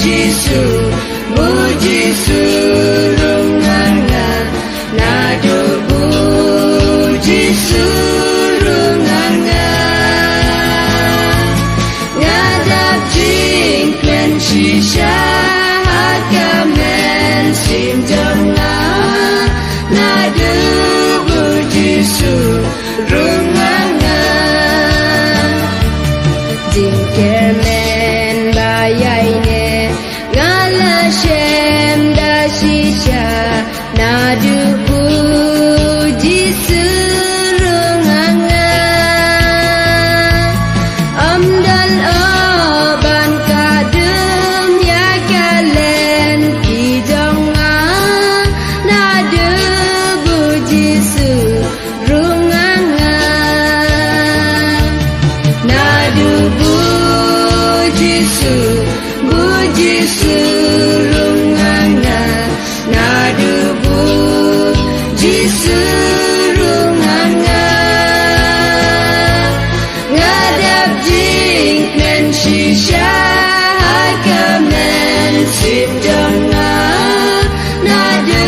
Jisu Muji surunganga Nadu puji surunganga Ngadap jingklen shisha Hakamen simjanga Nadu puji surunganga Jingkermen bayaine Shem da shisha nadu puji surunganga amdal oban kadum ya kalen kijonga nadu puji surunganga nadu puji surunganga nadu puji surunganga ngadap jingklen shisha hakamen simjanga nadu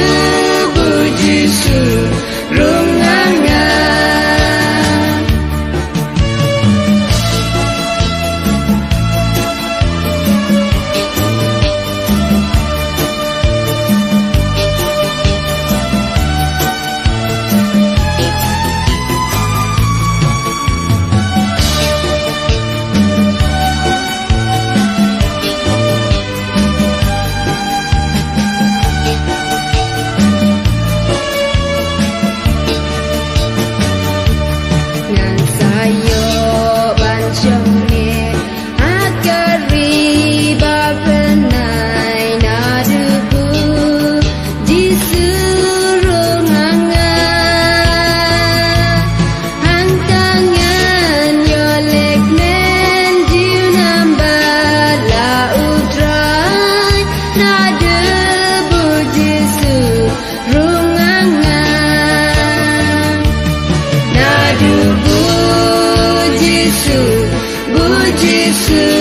puji surunganga Puji surunganga